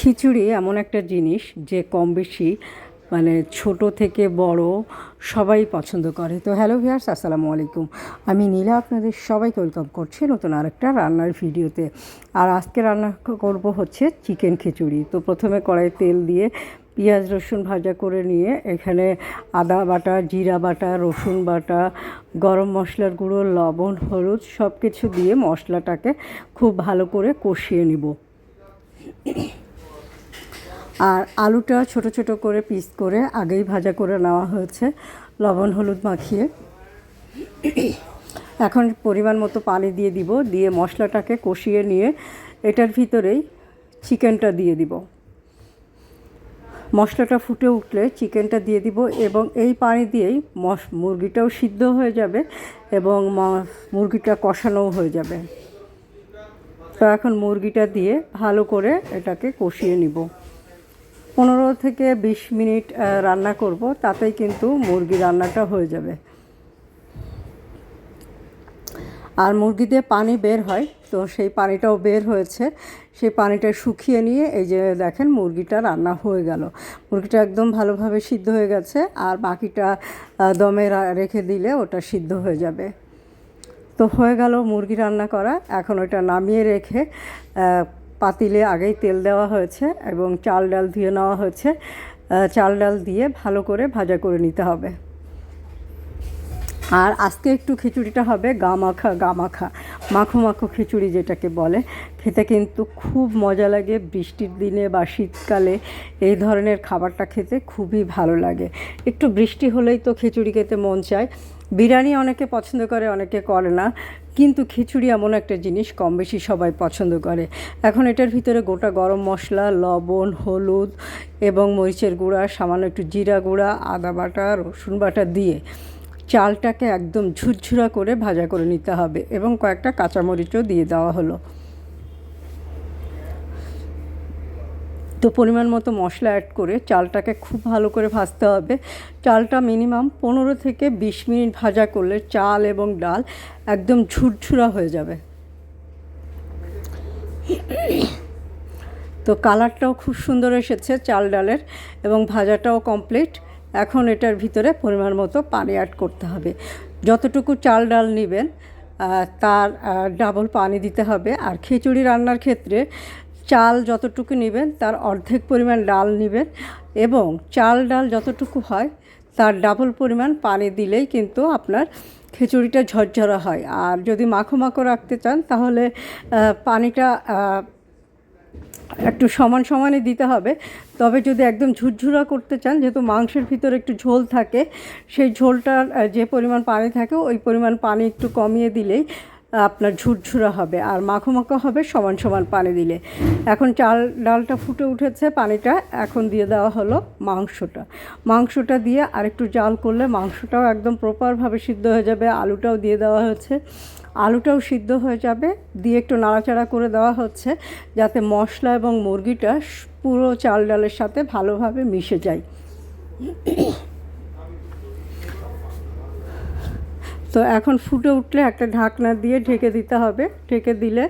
খিচুড়ি এমন একটা জিনিস যে কম বেশি মানে ছোট থেকে বড় সবাই পছন্দ করে। তো হ্যালো ভিউয়ার্স, আসসালামু আলাইকুম। আমি নীলা আপনাদের সবাইকে ওয়েলকাম করছি নতুন আরেকটা রান্নার ভিডিওতে। আর আজকে রান্না করব হচ্ছে চিকেন খিচুড়ি। তো প্রথমে কড়াইয়ে তেল দিয়ে পেঁয়াজ রসুন ভাজা করে নিয়ে এখানে আদা বাটা, জিরা বাটা, রসুন বাটা, গরম মশলার গুঁড়ো, লবণ, হলুদ সব কিছু দিয়ে মশলাটাকে খুব ভালো করে কষিয়ে নিব। আর আলুটা ছোট ছোট করে পিস করে আগেই ভাজা করে নেওয়া হয়েছে লবণ হলুদ মাখিয়ে। এখন পরিমাণ মতো পানি দিয়ে দিব, দিয়ে মশলাটাকে কষিয়ে নিয়ে এটার ভিতরেই চিকেনটা দিয়ে দিব। মশলাটা ফুটে উঠলে চিকেনটা দিয়ে দিব এবং এই পানি দিয়েই মুরগিটাও সিদ্ধ হয়ে যাবে এবং মুরগিটা কষানোও হয়ে যাবে। তো এখন মুরগিটা দিয়ে ভালো করে এটাকে কষিয়ে নিব। 15 থেকে 20 মিনিট রান্না করব, তাতেই কিন্তু মুরগি রান্নাটা হয়ে যাবে। আর মুরগি দিয়ে পানি বের হয়, তো সেই পানিটাও বের হয়েছে। সেই পানিটা শুকিয়ে নিয়ে এই যে দেখেন মুরগিটা রান্না হয়ে গেল। মুরগিটা একদম ভালোভাবে সিদ্ধ হয়ে গেছে, আর বাকিটা দমে রেখে দিলে ওটা সিদ্ধ হয়ে যাবে। তো হয়ে গেল মুরগি রান্না করা। এখন ওটা নামিয়ে রেখে পাতিলে আগেই তেল দেওয়া হয়েছে এবং চাল ডাল ধুয়ে নেওয়া হয়েছে। চাল ডাল দিয়ে ভালো করে ভাজা করে নিতে হবে। আর আজকে একটু খিচুড়িটা হবে মাখো মাখো খিচুড়ি যেটাকে বলে। খেতে কিন্তু খুব মজা লাগে। বৃষ্টির দিনে বা শীতকালে এই ধরনের খাবারটা খেতে খুবই ভালো লাগে। একটু বৃষ্টি হলেই তো খিচুড়ি খেতে মন চায়। বিরিয়ানি অনেকে পছন্দ করে, অনেকে করে না, কিন্তু খিচুড়ি এমন একটা জিনিস কম বেশি সবাই পছন্দ করে। এখন এটার ভিতরে গোটা গরম মশলা, লবণ, হলুদ এবং মরিচের গুঁড়া, সামান্য একটু জিরা গুঁড়া, আদা বাটা, রসুন বাটা দিয়ে চালটাকে একদম ঝুরঝুরা করে ভাজা করে নিতে হবে এবং কয়েকটা কাঁচামরিচও দিয়ে দেওয়া হলো। তো পরিমাণ মতো মশলা অ্যাড করে চালটাকে খুব ভালো করে ভাজতে হবে। চালটা মিনিমাম 15 থেকে 20 মিনিট ভাজা করলে চাল এবং ডাল একদম ঝুরঝুরা হয়ে যাবে। তো কালারটাও খুব সুন্দর এসেছে চাল ডালের এবং ভাজাটাও কমপ্লিট। এখন এটার ভিতরে পরিমাণ মতো পানি অ্যাড করতে হবে। যতটুকু চাল ডাল নেবেন তার ডাবল পানি দিতে হবে। আর খিচুড়ি রান্নার ক্ষেত্রে চাল যতটুকু নেবেন তার অর্ধেক পরিমাণ ডাল নেবেন এবং চাল ডাল যতটুকু হয় তার ডাবল পরিমাণ পানি দিলেই কিন্তু আপনার খিচুড়িটা ঝরঝরা হয়। আর যদি মাখো মাখো রাখতে চান তাহলে পানিটা একটু সমানই দিতে হবে। তবে যদি একদম ঝুরঝুরা করতে চান, যেহেতু মাংসের ভিতরে একটু ঝোল থাকে, সেই ঝোলটার যে পরিমাণ পানি থাকে ওই পরিমাণ পানি একটু কমিয়ে দিলেই আপনার ঝুরঝুরা হবে আর মাখো মাখো হবে সমান পানি দিলে। এখন চাল ডালটা ফুটে উঠেছে পানিটা, এখন দিয়ে দেওয়া হলো মাংসটা দিয়ে আরেকটু জাল করলে মাংসটাও একদম প্রপারভাবে সিদ্ধ হয়ে যাবে। আলুটাও দিয়ে দেওয়া হয়েছে, আলুটাও সিদ্ধ হয়ে যাবে। দিয়ে একটু নাড়াচাড়া করে দেওয়া হচ্ছে যাতে মশলা এবং মুরগিটা পুরো চাল ডালের সাথে ভালোভাবে মিশে যায়। তো এখন ফুটে উঠলে একটা ঢাকনা দিয়ে ঢেকে দিতে হবে। ঢেকে দিলে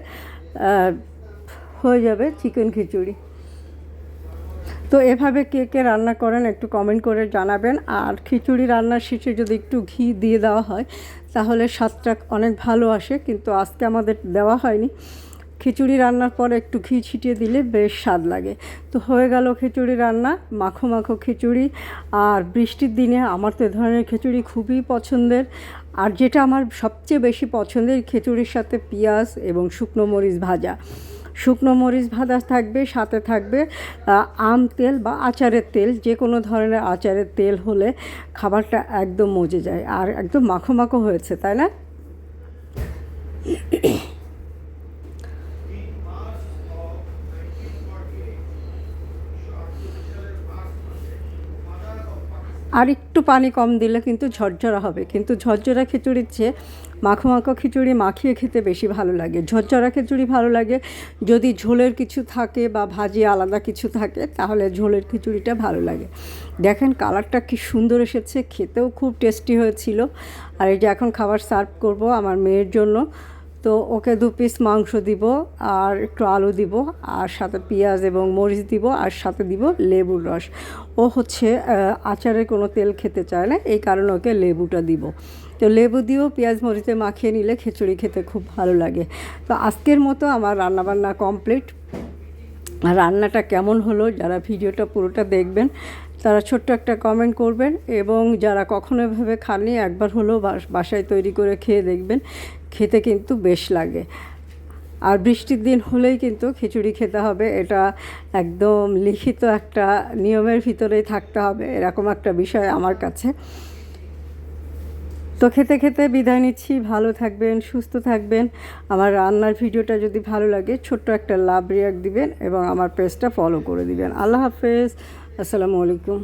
হয়ে যাবে চিকেন খিচুড়ি। তো এভাবে কে কে রান্না করেন একটু কমেন্ট করে জানাবেন। আর খিচুড়ি রান্নার শেষে যদি একটু ঘি দিয়ে দেওয়া হয় তাহলে স্বাদটা অনেক ভালো আসে, কিন্তু আজকে আমাদের দেওয়া হয়নি। খিচুড়ি রান্নার পরে একটু ঘি ছিটিয়ে দিলে বেশ স্বাদ লাগে। তো হয়ে গেল খিচুড়ি রান্না, মাখো মাখো খিচুড়ি। আর বৃষ্টির দিনে আমার তো এ ধরনের খিচুড়ি খুবই পছন্দের। আর যেটা আমার সবচেয়ে বেশি পছন্দের, খিচুড়ির সাথে পেঁয়াজ এবং শুকনো মরিচ ভাজা থাকবে, সাথে থাকবে আম তেল বা আচারের তেল, যে কোনো ধরনের আচারের তেল হলে খাবারটা একদম মজে যায় আর একদম মাখো মাখো হয়েছে, তাই না? আর একটু পানি কম দিলে কিন্তু ঝরঝরা হবে, কিন্তু ঝরঝরা খিচুড়ির চেয়ে মাখো মাখো খিচুড়ি মাখিয়ে খেতে বেশি ভালো লাগে। ঝরঝরা খিচুড়ি ভালো লাগে যদি ঝোলের কিছু থাকে বা ভাজি আলাদা কিছু থাকে, তাহলে ঝোলের খিচুড়িটা ভালো লাগে। দেখেন কালারটা কি সুন্দর এসেছে, খেতেও খুব টেস্টি হয়েছিল। আর এই যে এখন খাবার সার্ভ করব আমার মেয়ের জন্য। তো ওকে 2 পিস মাংস দিব, আর একটু আলু দিব, আর সাথে পেঁয়াজ এবং মরিচ দিব, আর সাথে দিব লেবুর রস। ও হচ্ছে আচারে কোনো তেল খেতে চায় না, এই কারণে ওকে লেবুটা দিব। তো লেবু দিয়েও পেঁয়াজ মরিচে মাখিয়ে নিলে খিচুড়ি খেতে খুব ভালো লাগে। তো আজকের মতো আমার রান্নাবান্না কমপ্লিট। আর রান্নাটা কেমন হলো, যারা ভিডিওটা পুরোটা দেখবেন তারা ছোট্ট একটা কমেন্ট করবেন, এবং যারা কখনো এভাবে খাননি একবার হলেও বাসায় তৈরি করে খেয়ে দেখবেন, খেতে কিন্তু বেশ লাগে। আর বৃষ্টির দিন হলেই কিন্তু খিচুড়ি খেতে হবে, এটা একদম লিখিত একটা নিয়মের ভিতরেই থাকতে হবে, এরকম একটা বিষয় আমার কাছে। তো খেতে খেতে বিদায় নিচ্ছি। ভালো থাকবেন, সুস্থ থাকবেন। আমার রান্নার ভিডিওটা যদি ভালো লাগে ছোট্ট একটা লাভ রিয়াক্ট দিবেন এবং আমার পেজটা ফলো করে দিবেন। আল্লাহ হাফেজ, আসসালামু আলাইকুম।